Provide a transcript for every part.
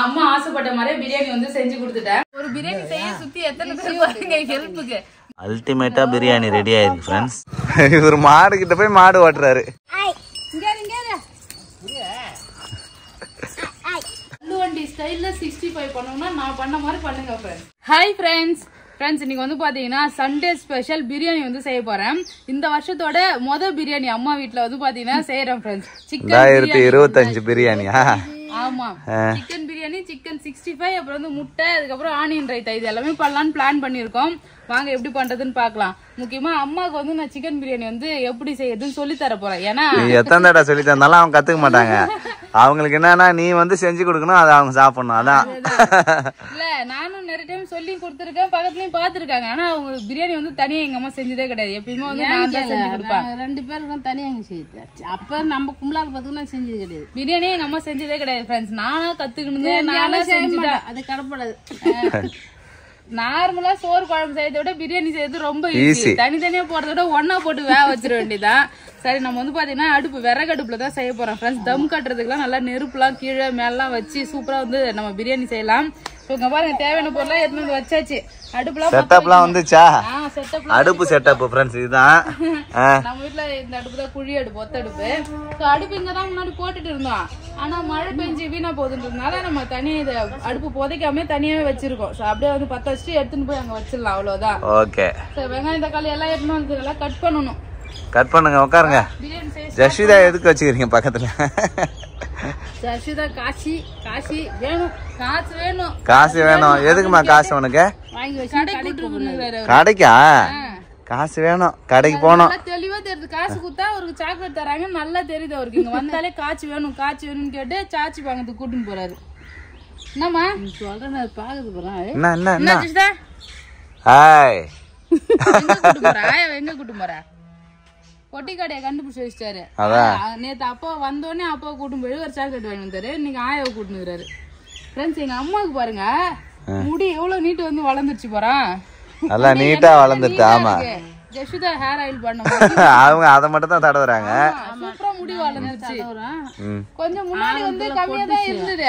அம்மா ஆசைப்பட்ட மாதிரி பிரியாணி வந்து செஞ்சு கொடுத்துட்டேன். ஒரு பிரியாணி செய்ய சுத்தி எத்தனை பேர் பாருங்க ஹெல்ப்புக்கு. அல்டிமேட்டா பிரியாணி ரெடி ஆயிருக்கு ஃப்ரெண்ட்ஸ். இவர் மாடு கிட்ட போய் மாடு ஓட்டுறாரு. வண்டி ஸ்டைல்ல 65 பண்ணோம்னா நான் பண்ண மாதிரி பண்ணுங்க ஃப்ரெண்ட்ஸ். Hi friends. இன்னைக்கு வந்து பாத்தீங்கன்னா சண்டே ஸ்பெஷல் பிரியாணி வந்து செய்ய போறேன். இந்த வருஷத்தோட பிரியாணி அம்மா வீட்டுல வந்து பாத்தீங்கன்னா செய்யறேன் ஃப்ரெண்ட்ஸ். 2025 பிரியாணியா? ஆமா, சிக்கன் பிரியாணி, சிக்கன் 65, அப்புறம் வந்து முட்டை, அதுக்கப்புறம் ஆனியன் ரைத்தா, இது எல்லாமே பண்ணலான்னு பிளான் பண்ணிருக்கோம். வாங்க எப்படி பண்றதுன்னு பாக்கலாம். முக்கியமா அம்மாவுக்கு வந்து நான் சிக்கன் பிரியாணி வந்து எப்படி செய்யறதுன்னு சொல்லி தர போறேன். ஏன்னா எத்தனை தடவை சொல்லி தந்தாலும் அவங்க கத்துக்க மாட்டாங்க. அவங்களுக்கு என்னன்னா நீ வந்து செஞ்சு கொடுக்கணும், அதை அவங்க சாப்பிடணும். அதான் இல்ல, நானும் நிறைய டைம் சொல்லி கொடுத்துருக்கேன், பக்கத்துலயும் பாத்துருக்காங்க. ஆனா அவங்க பிரியாணி வந்து தனியா எங்க அம்மா செஞ்சதே கிடையாது. எப்பயுமே வந்து நான் தான் செஞ்சு கொடுப்பேன். 2 பேருக்கு தனியா செஞ்சு அப்ப நம்ம கும்பலாக பாத்துக்கு செஞ்சது கிடையாது. பிரியாணி எங்க அம்மா செஞ்சதே கிடையாது ஃப்ரெண்ட்ஸ். நானா கத்துக்கணும், நானா செஞ்சுட்டேன். அது கடப்படாது. நார்மலா சோறு குழம்பு செய்யறத விட பிரியாணி செய்யறது ரொம்ப ஈஸி. தனித்தனியா போறத விட ஒன்னா போட்டு வேக வச்சிட வேண்டியதான். சரி, நம்ம வந்து பாத்தீங்கன்னா விறகு அடுப்புல தான் செய்ய போறோம் ஃப்ரெண்ட்ஸ். தம் கட்டுறதுக்குலாம் நல்லா நெருப்புலாம் கீழே மேலாம் வச்சு சூப்பரா வந்து நம்ம பிரியாணி செய்யலாம். இங்க பாருங்க, தேவையான பொருளா எடுத்து வந்து வச்சாச்சு. செட்டப்லாம் வந்துச்சா? அடுப்பு செட்டப் ஃப்ரெண்ட்ஸ் இதுதான். நம்ம வீட்ல இந்த அடுப்பு தான் குழி அடுப்பு, ஒத்த அடுப்பு. அடுப்பு இங்கதான் முன்னாடி போட்டுட்டு இருந்தோம். ஆனா மழை பெஞ்சு வீணா போகுதுன்றதுனால நம்ம தனியா இதை அடுப்பு புதைக்காம தனியாவே வச்சிருக்கோம். அப்படியே வந்து பத்த வச்சுட்டு எடுத்துன்னு போய் அங்க வச்சிடலாம், அவ்வளவுதான். ஓகே. வெங்காயம் தக்காளி எல்லாம் எடுத்துன்னு வந்து நல்லா கட் பண்ணணும். கட் பண்ணுங்க, உட்காருங்க. ஜஷிதா எதுக்கு வச்சுக்கிறீங்க பக்கத்துல? ஜஷிதா காசு வேணும், காசு வேணும். எதுக்குமா காசு உனக்கு? கடைக்கா? காசு வேணும், கடைக்கு போனோம். தெளிவா தெரியுது. காசு கொடுத்தா அவருக்கு சாக்லேட் தராங்க, நல்லா தெரியுது அவருக்கு. இங்க வந்தாலே காசு வேணும்னு கேட்டு சாச்சி வாங்கிறதுக்கு கூட்டின்னு போறாரு. என்னம்மா சொல்றேன், பாக்குது போறேன். என்ன ஹாய், எங்க கூட்டு போற? பொட்டி கடையை கண்டுபிடிச்சு வச்சிட்டாரு. நேத்து அப்பா வந்தோடனே அப்பா கூட்டும் போய் ஒரு சாக்லேட் வாங்கி வந்தாரு. இன்னைக்கு ஆயாவை கூட்டுனுக்குறாரு ஃப்ரெண்ட்ஸ். எங்க அம்மாவுக்கு பாருங்க, முடி எவ்வளவு நீட்டு வந்து வளர்ந்துருச்சு போறான். நல்லா நீட்டா வளர்ந்துட்டு. ஆமா, ஜஷிதா ஹேர் ஆயில் பண்ண அவங்க அதை மட்டும் தான் தடவுறாங்க. சூப்பரா முடி வளர்ந்துருச்சு. கொஞ்சம் முன்னாடி வந்து கம்மியா தான் இருந்தது,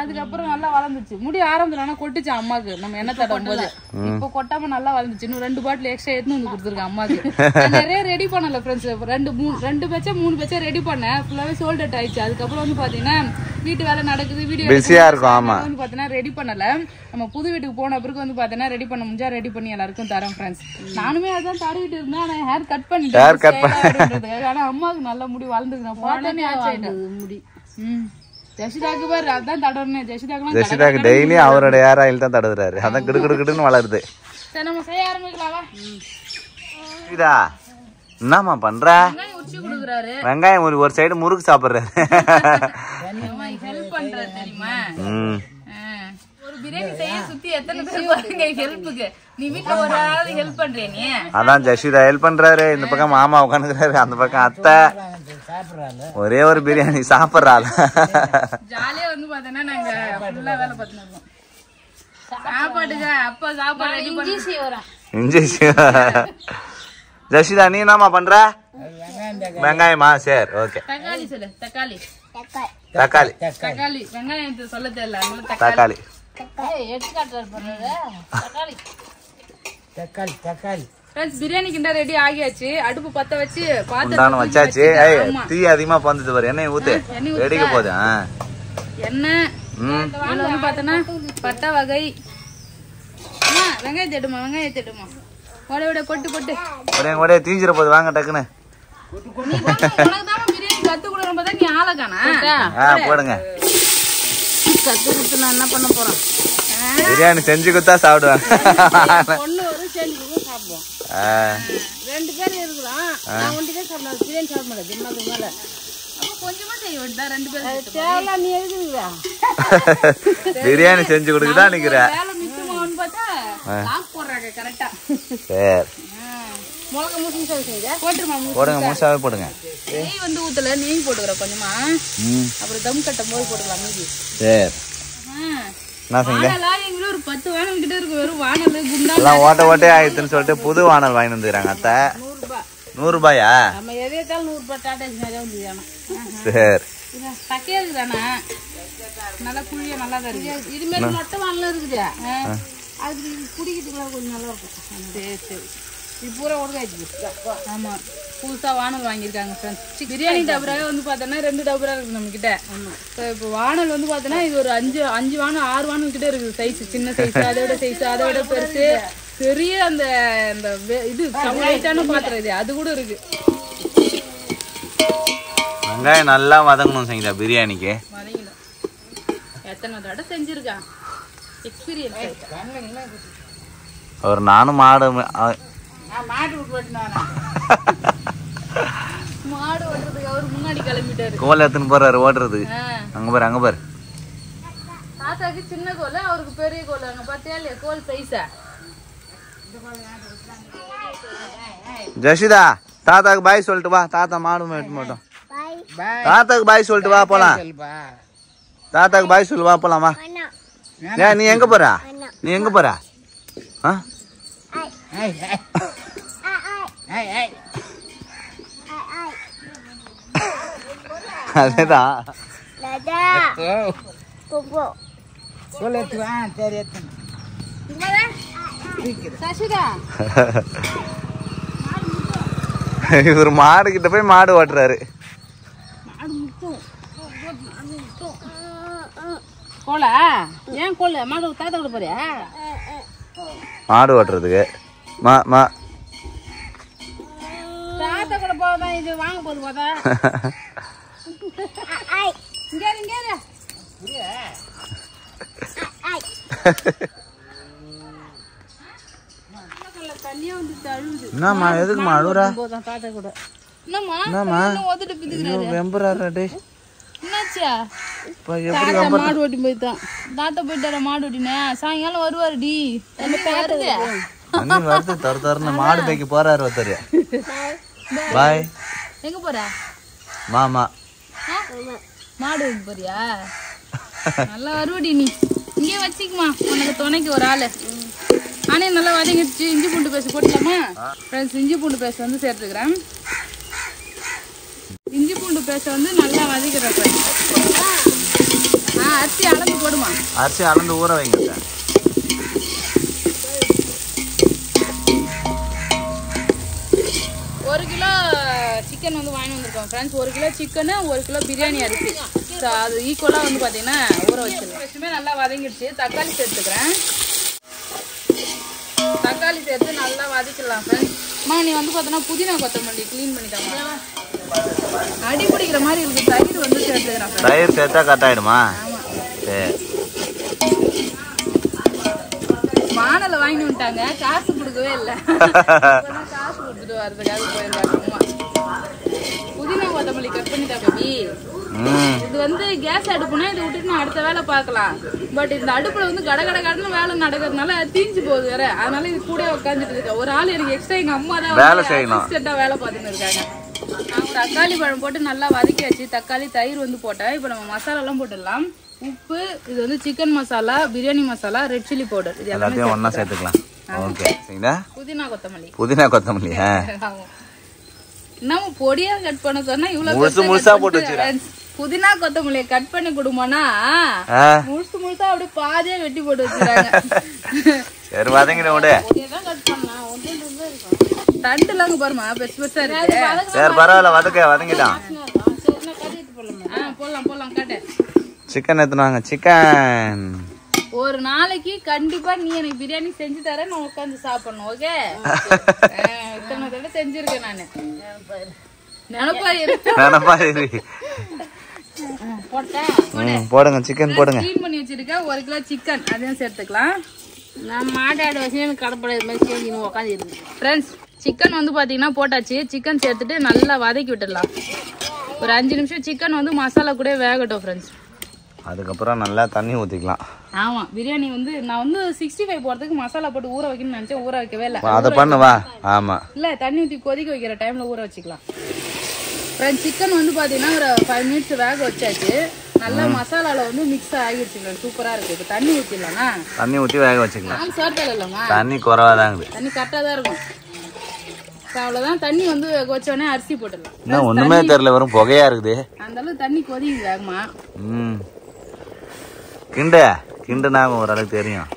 அதுக்கப்புறம் நல்லா வளர்ந்துச்சு. முடி ஆரம்பத்துல கொட்டுச்சு அம்மாக்கு நம்ம என்ன தடவும் போது. இப்ப கொட்டாம நல்லா வளர்ந்துச்சு. இன்னும் 2 பாட்டில் எக்ஸ்ட்ரா எடுத்து வந்து கொடுத்துருக்கேன் அம்மாக்கு. நிறைய ரெடி பண்ணல ஃப்ரெண்ட்ஸ். 2 பேச்சா 3 பேச்சா ரெடி பண்ணேன். ஃபுல்லாவே சோல்ட் அவுட் ஆயிடுச்சு. அதுக்கப்புறம் வந்து பாத்தீங்கன்னா வீட்டு வேலை நடக்குது, வீடியோ பிஸியா இருக்கும். ஆமா, வந்து பாத்தீங்கன்னா ரெடி பண்ணல. நம்ம புது வீட்டுக்கு போன பிறகு வந்து பாத்தீங்கன்னா ரெடி பண்ண முடிஞ்சா ரெடி பண்ணி எல்லாருக்கும் தரேன் ஃப்ரெண்ட்ஸ். நானுமே அதான் தடவிட்டு இருந்தேன். ஆனா ஹேர் கட் பண்ணிட்டேன். ஆனா அம்மாவுக்கு நல்ல முடி வளர்ந்துருக்கு. நான் பார்த்தோன்னே ஆச்சரியம் முடி. ஜஷிதாக்கு பாரு, அதான் தடவுறேன். ஜஷிதாக்கு டெய்லி அவரோட ஹேர் ஆயில் தான் தடவுறாரு. அதான் கிடுக்கிடுன்னு வளருது. சரி, நம்ம செய்ய ஆரம்பிக்கலாமா? என்னம்மா பண்ற? வெங்காயம் ஒரு சைடு முறுக்கு சாப்பிடுறாரு. ஹெல்ப் பண்றாரு தெரியுமா? ஒரு பிரியாணி செய்ய சுத்தி எத்தனை பேர் பாருங்க ஹெல்ப்புக்கு. நீ வீட்டுல ஒரு ஆள் ஹெல்ப் பண்றியா நீ? அதான் ஜஷிதா ஹெல்ப் பண்றாரு. இந்த பக்கம் மாமா உட்காந்துக்கிறாரு, அந்த பக்கம் அத்தை. ஒரே ஒரு பிரியாணி சாப்பிடுறாள். ஜாலியா வந்து பாத்தீங்கன்னா நாங்க ஃபுல்லா வேலை பார்த்துட்டு இருக்கோம். சாப்பாடுங்க அப்பா சாப்பாடு ரெடி பண்ணி இஞ்சி. ஜஷிதா நீ என்னமா பண்ற? வெங்காயமா? சரி, ஓகே. தக்காளி சொல்லு. தக்காளி வெங்காயம் சொல்ல தெரியல. தக்காளி பிரியாணி கிண்டா ரெடி ஆகியாச்சு. அடுப்பு பத்த வச்சு பாத்திரம் வச்சாச்சு. தீ அதிகமா பந்துட்டு பாரு. எண்ணெய் ஊத்து, வெடிக்க போகுது. எண்ணெய் வந்து பாத்தோன்னா பட்டை வகை. வெங்காயம் தேடுமா கொட்டு தீஞ்சிட போகுது. வாங்க டக்குன்னு பிரியாணி கத்து கொடுக்க நீ ஆளக்கானா போடுங்க. கத்து கொடுத்து நான் என்ன பண்ண போறேன்? பிரியாணி செஞ்சு கொடுத்தா சாப்பிடுவேன். சாப்பிடுவோம். 2 பேர் இருக்கிறோம். நான் ஒண்டி தான் சாப்பிடுவேன். பிரியாணி சாப்பிட மாட்டேன். மேல கொஞ்சமா செய்ய வேண்டியதா? 2 பேர் தேவலாம். நீ எதுக்குறா பிரியாணி செஞ்சு கொடுக்குதா நிக்கிற? வேலை மிச்சமான்னு பார்த்தா லாக் போடுறாங்க கரெக்டா. சரி, மிளகா முழுசா போட்டுருமா? போடுங்க, முழுசாவே போடுங்க. நெய் வந்து ஊத்தல, நெய் போட்டுக்கிறோம் கொஞ்சமா. அப்புறம் தம் கட்டும் போது போட்டுக்கலாம் மீதி. சரி, என்ன செஞ்ச? எங்களும் ஒரு 10 வானல் கிட்ட இருக்கு. வெறும் வானல் குண்டா எல்லாம் ஓட்ட ஓட்டே ஆயிடுச்சுன்னு சொல்லிட்டு புது வானல் வாங்கி வந்துக்கிறாங்க அத்தை. 100 ரூபாய். 100 ரூபாயா? நம்ம எதையாலும் 100 ரூபாய் டாடா நிறைய வந்து சரி பக்கையா இருக்குதானே நல்லா குழியா நல்லா தான் இருக்கு. இது மாதிரி மட்டும் நல்லா இருக்குது. அது குடிக்கிறதுக்குலாம் கொஞ்சம் நல்லா இருக்கும். சரி சரி இது பூரா ஒடுக்காச்சு. ஆமாம் புதுசாக வானல் வாங்கியிருக்காங்க ஃப்ரெண்ட்ஸ். பிரியாணி டபரா வந்து பார்த்தோன்னா 2 டபரா இருக்குது நம்மக்கிட்ட. இப்போ வானல் வந்து பார்த்தோன்னா இது ஒரு 5 வானல் 6 வானல் கிட்டே இருக்குது. சைஸ் சின்ன சைஸ் அதோட சைஸ் அதோட பெருசு பெரிய அந்த இது லைட்டான பாத்திரம் இது அது கூட இருக்கு. வெங்காயம் நல்லா வதங்கணும் சங்கீதா பிரியாணிக்கு. வதங்கிடும். எத்தனை தடவை செஞ்சிருக்கா எக்ஸ்பீரியன்ஸ். அவர் நானும் மாடு மாடு ஓட்டுறதுக்கு அவர் முன்னாடி கிளம்பிட்டாரு. கோல் எடுத்துன்னு போறாரு ஓட்டுறதுக்கு. அங்க பாரு அங்க பாரு. தாத்தாக்கு சின்ன கோல் அவருக்கு பெரிய கோல். அங்க பார்த்தியா இல்லையா கோல் சைஸா? ஜஷிதா தாத்தாக்கு பாய் சொல்லிட்டு வா. தாத்தா மாடு மேட்டு மாட்டோம். தாத்தாக்கு பாய் சொல்லிட்டு வா போலாம். தாத்தாக்கு பாய் சொல்லு வா போலாமா? ஏன் நீ எங்க போற? நீ எங்க போற? அதேதான் இவர் மாடு கிட்ட போய் மாடு ஓட்டுறாரு. கோலா ஏன் கோல மாடு தாத்தா கூட போறியா? மாடு ஓட்டுறதுக்கு தாத்தா கூட போதான் இது வாங்க போது போதா. தண்ணியா வந்து அழுது. என்னம்மா எதுக்குமா அழுவுறா? தாத்தா கூட என்னம்மா ஓதிட்டு பிதுக்குறாரு. வெம்புறாரு டே. என்னாச்சா? எப்படி மாடு ஓட்டி போய்தான். தாத்தா போயிட்டார மாடு ஓட்டினே. சாயங்காலம் வருவாரு டி. அண்ணி வருது தர தரன்னு மாடு மேய்க்க போறாரு ஒருத்தர். பாய். எங்க போற? மாமா மாடு வைக்க போறியா? நல்லா வருவடி நீ. இங்கே வச்சுக்குமா உனக்கு துணைக்கு ஒரு ஆளு. ஆனே நல்லா வதங்கிடுச்சு. இஞ்சி பூண்டு பேஸ்ட் போட்டுக்கலாமா ஃப்ரெண்ட்ஸ்? இஞ்சி பூண்டு பேஸ்ட் வந்து சேர்த்துக்கிறேன். இஞ்சி பூண்டு பேஸ்ட் வந்து நல்லா வதக்கிறேன் ஃப்ரெண்ட்ஸ். அரிசி அளந்து போடுமா? அரிசி அளந்து ஊற வைங்க. 1 கிலோ சிக்கன் வந்து வாங்கி வந்திருக்கோம் friends. 1 kilo chicken 1 kilo biryani அரிசி. ஸோ அது ஈக்குவலாக வந்து பார்த்தீங்கன்னா ஊற வச்சிருக்கேன். வச்சுமே நல்லா வதங்கிடுச்சு. தக்காளி சேர்த்துக்கிறேன். தக்காளி சேர்த்து நல்லா வதக்கிடலாம் ஃப்ரெண்ட்ஸ். நீ வந்து பார்த்தோன்னா புதினா கொத்தமல்லி க்ளீன் பண்ணிட்டாங்க. அடி பிடிக்கிற மாதிரி இருக்கு. தயிர் வந்து சேர்த்துக்கிறேன். தயிர் சேர்த்தா கட் ஆயிடுமா? சரி. வானலை வாங்கி விட்டாங்க. காசு கொடுக்கவே இல்லை. காசு கொடுத்துட்டு வர்றதுக்காக போயிருக்காங்க அம்மா. புதினா கொத்தமல்லி கட் பண்ணிட்டா பேபி. இது வந்து கேஸ் அடுப்புனா இதை விட்டுட்டு நான் அடுத்த வேலை பார்க்கலாம். பட் இந்த அடுப்புல வந்து கடகடன்னு வேலை நடக்கிறதுனால தீஞ்சு போகுது வேற. அதனால இது கூட உட்காந்துட்டு இருக்கேன். ஒரு ஆள் எனக்கு எக்ஸ்ட்ரா எங்க அம்மா தான் வேலை பார்த்துன்னு இருக்காங்க. நான் ஒரு தக்காளி பழம் போட்டு நல்லா வதக்கியாச்சு. தக்காளி தயிர் வந்து போட்டேன். இப்போ நம்ம மசாலா எல்லாம் போட்டுடலாம். உப்பு, இது வந்து chicken masala, biryani masala, red chilli powder, இது எல்லாமே ஒண்ணா சேர்த்துக்கலாம். ஓகே சரிங்களா? புதினா கொத்தமல்லி. புதினா கொத்தமல்லியா? நம்ம பொடியா கட் பண்ண சொன்னா இவ்வளவு முழுசா போட்டு வச்சிருக்கேன். புதினா கொத்தமல்லியை கட் பண்ணி கொடுமானா முழுசா அப்படியே பாதியா வெட்டி போட்டு வச்சிருக்காங்க. சரி வதங்கிட விடு. தண்டுலாங்க பாருமா பெருசு பெருசா இருக்கு. சரி பரவாயில்ல வதங்கிட்டான். போடலாம் போடலாம் காட்டு. சிக்கன் எடுத்துனாங்க. சிக்கன் ஒரு நாளைக்கு கண்டிப்பா நீ எனக்கு பிரியாணி செஞ்சு தர. நான் உட்காந்து சாப்பிடணும். ஓகே? இத்தனை தடவை செஞ்சிருக்கேன் நானு. நினப்பாயிரு. போடுங்க சிக்கன் போடுங்க. க்ளீன் பண்ணி வச்சிருக்கேன் 1 கிலோ சிக்கன். அதையும் சேர்த்துக்கலாம். நான் மாட்டாடு வச்சு கடப்படை மாதிரி செஞ்சு உட்காந்து இருக்கு ஃப்ரெண்ட்ஸ். சிக்கன் வந்து பாத்தீங்கன்னா போட்டாச்சு. சிக்கன் சேர்த்துட்டு நல்லா வதக்கி விட்டுடலாம். ஒரு 5 நிமிஷம் சிக்கன் வந்து மசாலா கூட வேகட்டும் ஃப்ரெண்ட்ஸ். அதுக்கப்புறம் நல்லா தண்ணி ஊற்றிக்கலாம். ஆமாம் பிரியாணி வந்து நான் வந்து 65 போகிறதுக்கு மசாலா போட்டு ஊற வைக்கணும்னு நினச்சேன். ஊற வைக்கவே இல்லை. அதை பண்ணுவா. ஆமாம் இல்லை தண்ணி ஊற்றி கொதிக்க வைக்கிற டைமில் ஊற வச்சுக்கலாம். அப்புறம் சிக்கன் வந்து பார்த்தீங்கன்னா ஒரு 5 மினிட்ஸ் வேக வச்சாச்சு. நல்லா மசாலாவில் வந்து மிக்ஸ் ஆகிடுச்சு. சூப்பராக இருக்குது. இப்போ தண்ணி ஊற்றிடலாம்னா தண்ணி ஊற்றி வேக வச்சுக்கலாம். சேர்த்தல இல்லைம்மா தண்ணி குறவாக தான் இருக்குது. தண்ணி கரெக்டாக தான் இருக்கும். அவ்வளவுதான். தண்ணி வந்து கொச்சோடனே அரிசி போட்டுடலாம். இன்னும் ஒண்ணுமே தெரியல, வெறும் புகையா இருக்குது. அந்த அளவுக்கு தண்ணி கொதிக்குது வேகமா. கிண்டுனா ஓரளவுக்கு தெரியும்.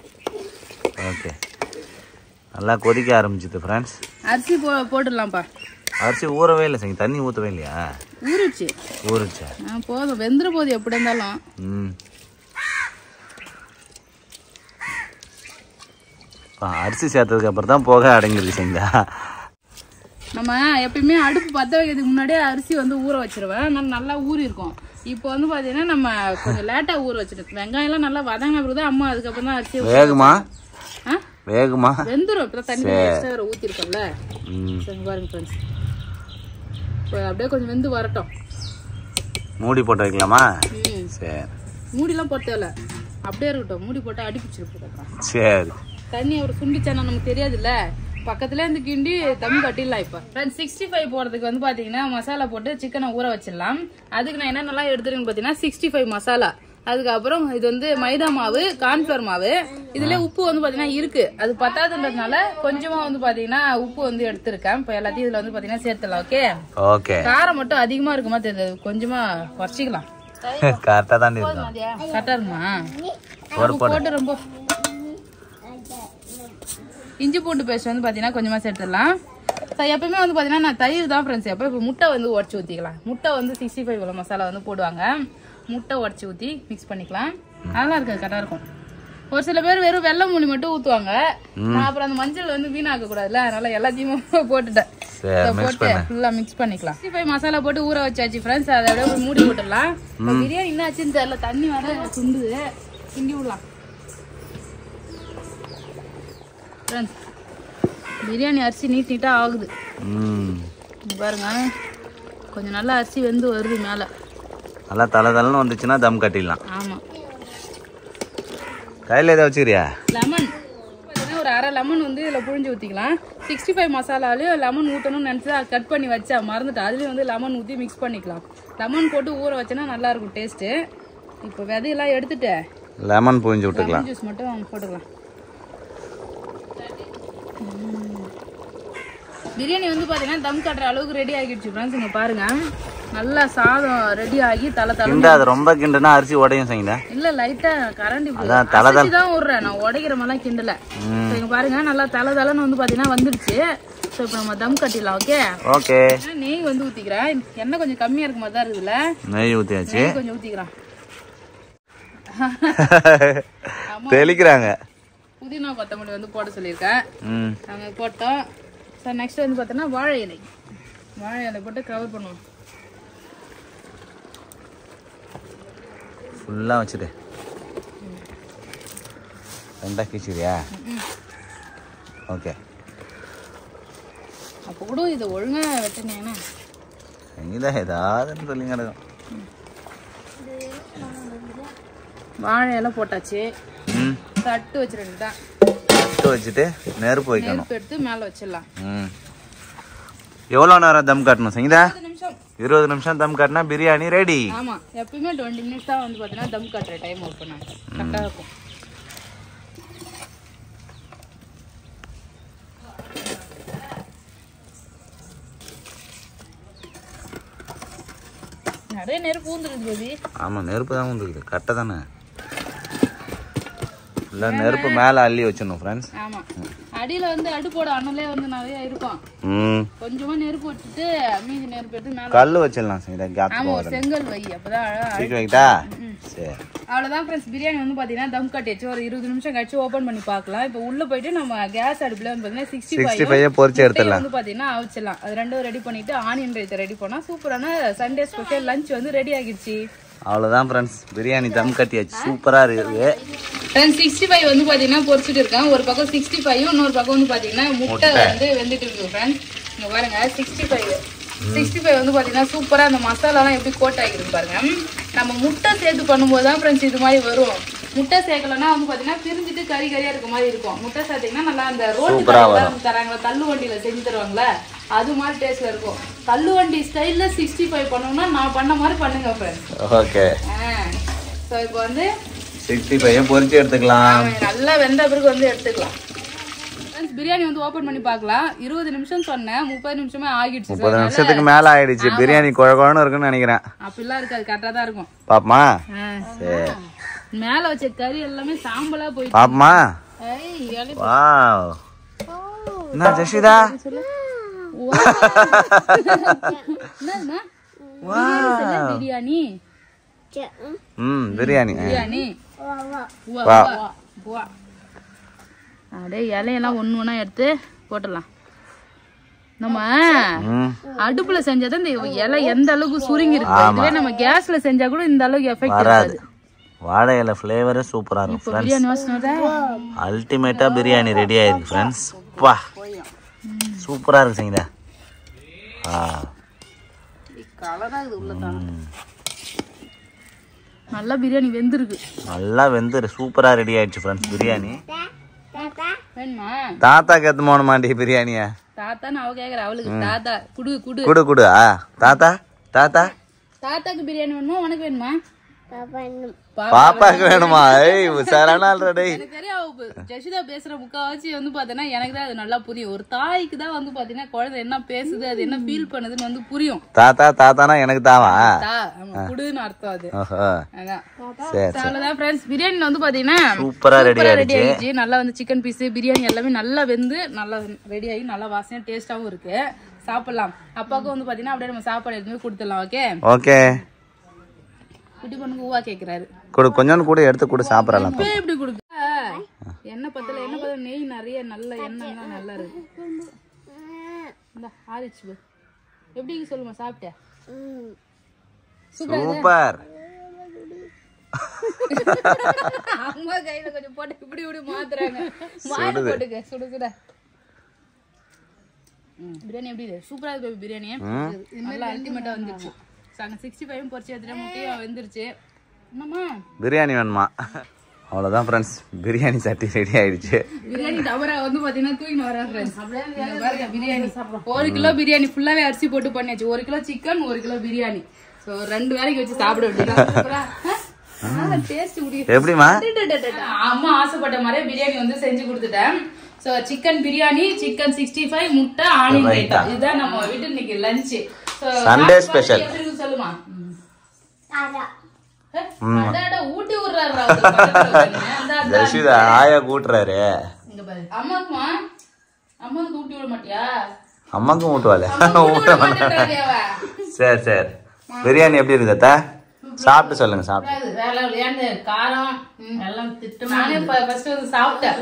ஓகே, நல்லா கொதிக்க ஆரம்பிச்சுது ஃப்ரெண்ட்ஸ். அரிசி போட்டுடலாம்ப்பா. அரிசி ஊறவே இல்லை சங்கி, தண்ணி ஊற்றவே இல்லையா? ஊறிச்சா போதும், வெந்துற போது எப்படி இருந்தாலும். அரிசி சேர்த்ததுக்கு அப்புறம் தான் போக அடங்கிருக்கு சங்கா. நம்ம எப்பயுமே அடுப்பு பற்ற வைக்கிறதுக்கு முன்னாடியே அரிசி வந்து ஊற வச்சிருவேன், நல்லா ஊறி இருக்கும். இப்போ வந்து பாத்தீங்கன்னா நம்ம கொஞ்சம் லேட்டா ஊற வச்சிருக்கோம். வெங்காயம் எல்லாம் நல்லா வதங்கின பிறகுதான் அம்மா அதுக்கப்புறம் தான் அரிசி வேகுமா வெந்துடும். இப்போ தண்ணி எக்ஸ்ட்ரா வேற ஊத்திருக்கோம்ல. பாருங்க ஃப்ரெண்ட்ஸ், இப்போ அப்படியே கொஞ்சம் வெந்து வரட்டும். மூடி போட்டு வைக்கலாமா? சரி, மூடிலாம் போட்டு தேவை, அப்படியே இருக்கட்டும். மூடி போட்டு அடி பிடிச்சிருப்போம். சரி, தண்ணி அவர் சுண்டிச்சானா நமக்கு தெரியாதுல்ல, பக்கத்துல இருந்து கிண்டி தம் கட்டிடலாம். இப்ப 65 போடுறதுக்கு வந்து பாத்தீங்கன்னா மசாலா போட்டு சிக்கனை ஊற வச்சிடலாம். அதுக்கு நான் என்னென்னலாம் எடுத்துருக்கேன்னு பாத்தீங்கன்னா 65 மசாலா, அதுக்கப்புறம் இது வந்து மைதா மாவு, கார்ன்ஃபிளவர் மாவு, இதுல உப்பு வந்து பாத்தீங்கன்னா இருக்கு. அது பத்தாதுன்றதுனால கொஞ்சமா வந்து பாத்தீங்கன்னா உப்பு வந்து எடுத்திருக்கேன். இப்ப எல்லாத்தையும் இதுல வந்து பாத்தீங்கன்னா சேர்த்துலாம். ஓகே, காரம் மட்டும் அதிகமா இருக்குமா தெரியாது, கொஞ்சமா குறைச்சிக்கலாம். கரெக்டா தான் இருக்கு. கரெக்டா இருக்குமா? போட்டு ரொம்ப இஞ்சி பூண்டு பேஸ்ட் வந்து பாத்தீங்கன்னா கொஞ்சமா சேர்த்துடலாம். எப்பவுமே வந்து பாத்தீங்கன்னா நான் தயிர் தான் ஃப்ரெண்ட்ஸ். இப்போ முட்டை வந்து உடச்சி ஊத்திக்கலாம். முட்டை வந்து 65 மசாலா வந்து போடுவாங்க. முட்டை உடச்சி ஊத்தி மிக்ஸ் பண்ணிக்கலாம். நல்லா இருக்கு, கரெக்டா இருக்கும். ஒரு சில பேர் வெறும் வெள்ளை மூலி மட்டும் ஊத்துவாங்க. நான் அப்புறம் அந்த மஞ்சள் வந்து வீணாக்க கூடாதுல்ல, அதனால எல்லாத்தையுமே போட்டுட்டேன். போட்டு ஃபுல்லா மிக்ஸ் பண்ணிக்கலாம். 65 மசாலா போட்டு ஊற வச்சாச்சு ஃப்ரெண்ட்ஸ். அதை அப்படியே மூடி போட்டுடலாம். பிரியாணி என்ன ஆச்சுன்னு தெரியல, தண்ணி வர சுண்டுது, கிண்டி விடலாம். பிரியாணி அரிசி நீட்டா ஆகுது பாருங்க. கொஞ்சம் நல்லா அரிசி வெந்து வருது மேல, நல்லா தலன்னு வந்துச்சுன்னா தம் கட்டிடலாம். ஆமா, கையில ஏதாவது வச்சுக்கிறியா? லெமன் ஒரு அரை லெமன் வந்து இதுல புழிஞ்சு ஊத்திக்கலாம். 65 மசாலாலையும் லெமன் ஊற்றணும்னு நினைச்சா கட் பண்ணி வச்சா மறந்துட்டேன். அதுலயும் வந்து லெமன் ஊத்தி மிக்ஸ் பண்ணிக்கலாம். லெமன் போட்டு ஊற வச்சோன்னா நல்லா இருக்கும் டேஸ்ட். இப்போ விதையெல்லாம் எடுத்துட்டு லெமன் புழிஞ்சு விட்டுக்கலாம். ஜூஸ் மட்டும் போட்டுக்கலாம். பிரியாணி வந்து பாத்தீங்கன்னா தம் கட்டுற அளவுக்கு ரெடி ஆகிடுச்சு ஃப்ரெண்ட்ஸ். இங்க பாருங்க, நல்லா சாதம் ரெடி ஆகி தலை ரொம்ப கிண்டுனா அரிசி உடையும் சங்கடா. இல்ல, லைட்டா கரண்டி தான் விடுறேன், நான் உடைக்கிற மாதிரிலாம் கிண்டல. இங்க பாருங்க, நல்லா தலைன்னு வந்து பாத்தீங்கன்னா வந்துருச்சு. இப்போ நம்ம தம் கட்டிடலாம். ஓகே, நெய் வந்து ஊத்திக்கிறேன். எண்ணெய் கொஞ்சம் கம்மியா இருக்க மாதிரி தான் இருக்குல்ல, நெய் ஊத்தியாச்சு. கொஞ்சம் ஊத்திக்கிறேன். தெளிக்கிறாங்க. புதினா கொத்தமல்லி வந்து போட சொல்லியிருக்கேன், நாங்க போட்டோம். சார் நெக்ஸ்ட் வந்து பார்த்தோன்னா வாழை இலை போட்டு கவர் பண்ணுவோம். ஃபுல்லாக வச்சுட்டு ரெண்டா கிச்சிரியா? ஓகே, அப்போ கூட இதை ஒழுங்காக வெட்டினீங்கன்னா இங்கதான் ஏதாவதுன்னு சொல்லி கிடக்கும். வாழை இலை போட்டாச்சு. தட்டு வச்சிருக்கேன், வச்சுட்டு நெருப்பு வைக்கணும். எடுத்து மேல வச்சிடலாம். எவ்வளவு நேரம் தம் காட்டணும் சங்கீதா? 20 நிமிஷம் தம் காட்டினா பிரியாணி ரெடி. ஆமா, எப்பவுமே 20 மினிட்ஸ் தான் வந்து பாத்தீங்கன்னா தம் காட்டுற டைம் ஓப்பன் கரெக்டா இருக்கும். நிறைய நெருப்பு ஊந்துருக்குது பேபி. ஆமா, நெருப்பு தான் ஊந்துருக்குது, கரெக்டா தானே? நெருப்பு மேல அள்ளி வச்சிடணும் ஃப்ரெண்ட்ஸ். ஆமா, அடியில வந்து அடுப்போட அனலே வந்து நிறைய இருக்கும். கொஞ்சமா நெருப்பு வச்சுட்டு மீதி நெருப்பு எடுத்து மேல கல்லு வச்சிடலாம். செங்கல் வை, அப்பதான் சரி. அவ்வளவுதான் ஃப்ரெண்ட்ஸ். பிரியாணி வந்து பாத்தீங்கன்னா தம் கட்டிச்சு. ஒரு 20 நிமிஷம் கழிச்சு ஓபன் பண்ணி பார்க்கலாம். இப்போ உள்ள போயிட்டு நம்ம கேஸ் அடுப்புல வந்து பாத்தீங்கன்னா 65 பொரிச்சு எடுத்துடலாம். வந்து பாத்தீங்கன்னா அவிச்சிடலாம். அது ரெண்டும் ரெடி பண்ணிட்டு ஆனியன் ரைத்தா ரெடி பண்ணா சூப்பரான சண்டே ஸ்பெஷல் லஞ்ச் வந்து ரெடி ஆகிடுச்சு. அவ்வளவுதான் ஃப்ரெண்ட்ஸ், பிரியாணி தம் கட்டியாச்சு. சூப்பரா இருக்கு. 65 வந்து பாத்தீங்கன்னா பொரிச்சுட்டு இருக்கேன். ஒரு பக்கம் 65, இன்னொரு பக்கம் வந்து பாத்தீங்கன்னா முட்டை வந்து வெந்துட்டு இருக்கு ஃப்ரெண்ட்ஸ். இங்க பாருங்க, 65 வந்து பாத்தீங்கன்னா சூப்பரா அந்த மசாலாலாம் எப்படி கோட் ஆகிருக்கு பாருங்க. நம்ம முட்டை சேர்த்து பண்ணும்போது தான் ஃப்ரெண்ட்ஸ் இது மாதிரி வரும். முட்டை சேர்க்கலன்னா வந்து பாத்தீங்கன்னா பிரிஞ்சுட்டு கறியா இருக்க மாதிரி இருக்கும். முட்டை சேர்த்தீங்கன்னா நல்லா அந்த ரோட்டு தராங்களா, தள்ளு வண்டியில செஞ்சு தருவாங்களா, அது மாதிரி டேஸ்ட்ல இருக்கும். தள்ளு வண்டி ஸ்டைல்ல 65 பண்ணணும்னா நான் பண்ண மாதிரி பண்ணுங்க ஃப்ரெண்ட்ஸ். ஓகே, சோ இப்போ வந்து 65 பொரிச்சு எடுத்துக்கலாம். நல்லா வெந்த பிறகு வந்து எடுத்துக்கலாம். பிரியாணி வந்து ஓபன் பண்ணி பார்க்கலாம். 20 நிமிஷம் சொன்னேன், 30 நிமிஷமே ஆகிடுச்சு. 30 நிமிஷத்துக்கு மேல ஆயிடுச்சு. பிரியாணி குழகுழன்னு இருக்குன்னு நினைக்கிறேன். அப்படிலாம் இருக்காது, கரெக்டா தான் இருக்கும். பாப்பமா சரி. மேல வச்ச கறி எல்லாமே சாம்பலா போயிடுச்சு. பாப்பமா வாவ். என்ன ஜெஷிதா என்னன்னா வாவ் பிரியாணி. பிரியாணி பிரியாணி வா. அடே இலையெல்லாம் ஒண்ணு ஒண்ணா எடுத்து போட்டுடலாம். நம்ம அடுப்புல செஞ்சது இந்த இலை எந்த அளவுக்கு சுருங்கி இருக்கு. இதுவே நம்ம கேஸ்ல செஞ்சா கூட இந்த அளவுக்கு எஃபெக்ட் இருக்காது. வாழை இலை ஃப்ளேவரே சூப்பரா இருக்கும் फ्रेंड्स. பிரியாணி வாசனை அல்டிமேட்டா பிரியாணி ரெடி ஆயிருக்கு फ्रेंड्स. பா சூப்பரா இருக்கு சங்கீதா. கலரா இது உள்ளதான். நல்லா பிரியாணி வெந்திருக்கு. நல்லா வெந்துரு சூப்பரா ரெடி ஆயிடுச்சு ஃப்ரெண்ட்ஸ் பிரியாணி. வேணுமா? தாத்தாக்கு எத்து போன மாட்டி பிரியாணியா? தாத்தான்னு அவ கேக்குற, அவளுக்கு தாத்தா குடு குடு குடு குடு. தாத்தா தாத்தா தாத்தாக்கு பிரியாணி வேணுமா உனக்கு வேணுமா? பாப்பாக்கு வேணுமா? எனக்கு தெரியும் ஜெஷிதா பேசுற முக்காவாசி வந்து பாத்தீங்கன்னா எனக்கு தான் அது நல்லா புரியும். ஒரு தாய்க்கு தான் வந்து பாத்தீங்கன்னா குழந்தை என்ன பேசுது, அது என்ன ஃபீல் பண்ணுதுன்னு வந்து புரியும். தாத்தா தாத்தானா எனக்கு தாவா குடுன்னு அர்த்தம் அது. அவ்வளவுதான் ஃப்ரெண்ட்ஸ். பிரியாணி வந்து பாத்தீங்கன்னா சூப்பரா ரெடி ஆயிடுச்சு. நல்லா வந்து சிக்கன் பீஸ் பிரியாணி எல்லாமே நல்லா வெந்து நல்லா ரெடி ஆகி நல்லா வாசனையா டேஸ்டாவும் இருக்கு. சாப்பிடலாம். அப்பாவுக்கு வந்து பாத்தீங்கன்னா அப்படியே நம்ம சாப்பாடு எடுத்து கொடுத்துடலாம். Okay okay. குட்டி பொண்ணுக்கு ஊவா கேக்குறாரு. குடு கொஞ்சம் கூட எடுத்து கூட சாப்பிடலாம். எப்படி கொடுக்க எண்ணெய் பத்தல நெய் நிறைய நல்ல எண்ணெய் நல்லா இருக்கு. இந்த ஆரிச்சு எப்படி சொல்லுமா சாப்பிட்ட? சூப்பர். அம்மா கையில கொஞ்சம் போட்டு இப்படி இப்படி மாத்துறாங்க. வாயில போட்டுக்க சுட சுட. பிரியாணி எப்படி இருக்கு? சூப்பரா இருக்கு பிரியாணி. நல்லா அல்டிமேட்டா வந்துருச்சு. 65 பொரிச்சு எடுத்துட்டு முட்டையும் வெந்துருச்சு. என்னம்மா பிரியாணி வேணுமா? அவ்வளவுதான் ஃப்ரெண்ட்ஸ் பிரியாணி சட்டி ரெடி ஆயிடுச்சு. பிரியாணி டபரா வந்து பாத்தீங்கன்னா தூக்கிட்டு வரேன் ஃப்ரெண்ட்ஸ். பாருங்க பிரியாணி 1 கிலோ பிரியாணி ஃபுல்லாவே அரிசி போட்டு பண்ணியாச்சு. 1 kilo chicken 1 kilo biryani. So 2 வேளைக்கு வச்சு சாப்பிட வேண்டியது. டேஸ்ட் எப்படிமா? அம்மா ஆசைப்பட்ட மாதிரியே பிரியாணி வந்து செஞ்சு கொடுத்துட்டேன். சோ சிக்கன் பிரியாணி, சிக்கன் 65, முட்டை, ஆனியன் ரைத்தா. இதுதான் நம்ம வீட்டு இன்னைக்கு லஞ்ச். Sunday special. சொல்லுமா? ஊட்டி ஜெஷிதா ஆயா கூட்டுறாரு. அம்மாக்குமா? அம்மாக்கு ஊட்டி விட மாட்டியா? அம்மாக்கும் ஊட்டுவாளே. சரி சரி. பிரியாணி எப்படி இருக்கு அத்தா? சாப்பிட்டு சொல்லுங்க. சாப்பிட்டு காரம் எல்லாம் திட்டு. நானே ஃபர்ஸ்ட் வந்து சாப்பிட்டேன்.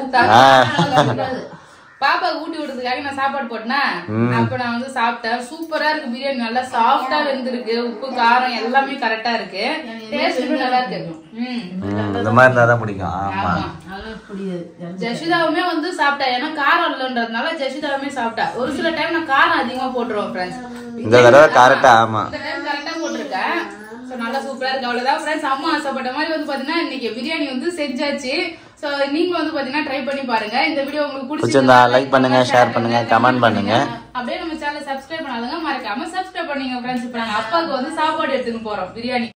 பாப்பாக்கு ஊட்டி விடுறதுக்காக நான் சாப்பாடு போட்டேன். அப்ப நான் வந்து சாப்பிட்டேன். சூப்பரா இருக்கு பிரியாணி. நல்லா சாஃப்டா வெந்திருக்கு. உப்பு காரம் எல்லாமே கரெக்டா இருக்கு. டேஸ்ட் நல்லா இருக்கு. இந்த மாதிரி இருந்தாதான் பிடிக்கும். ஆமா ஜெஷிதாவுமே வந்து சாப்பிட்டா. ஏன்னா காரம் இல்லன்றதுனால ஜெஷிதாவுமே சாப்பிட்டா. ஒரு சில டைம் நான் காரம் அதிகமா போட்டுருவேன் ஃப்ரெண்ட்ஸ். இந்த தடவை கரெக்டா. ஆமா இந்த டைம் கரெக்டா போட்டிருக்கேன். நல்லா சூப்பரா இருக்கு. அவ்வளவுதான் ஃப்ரெண்ட்ஸ். அம்மா ஆசைப்பட்ட மாதிரி வந்து பாத்தீங்கன்னா இன்னைக்கு பிரியாணி வந்து செஞ்சாச்சு. சோ நீங்க வந்து பாத்தீங்கன்னா ட்ரை பண்ணி பாருங்க. இந்த வீடியோ உங்களுக்கு பிடிச்சிருந்தா லைக் பண்ணுங்க, ஷேர் பண்ணுங்க, கமெண்ட் பண்ணுங்க. அப்படியே நம்ம சேனலை சப்ஸ்கிரைப் பண்ணாதவங்க மறக்காம சப்ஸ்கிரைப் பண்ணுங்க ஃப்ரெண்ட்ஸ். இப்ப நாங்க அப்பாவுக்கு வந்து சாப்பாடு எடுத்துன்னு போறோம் பிரியாணி.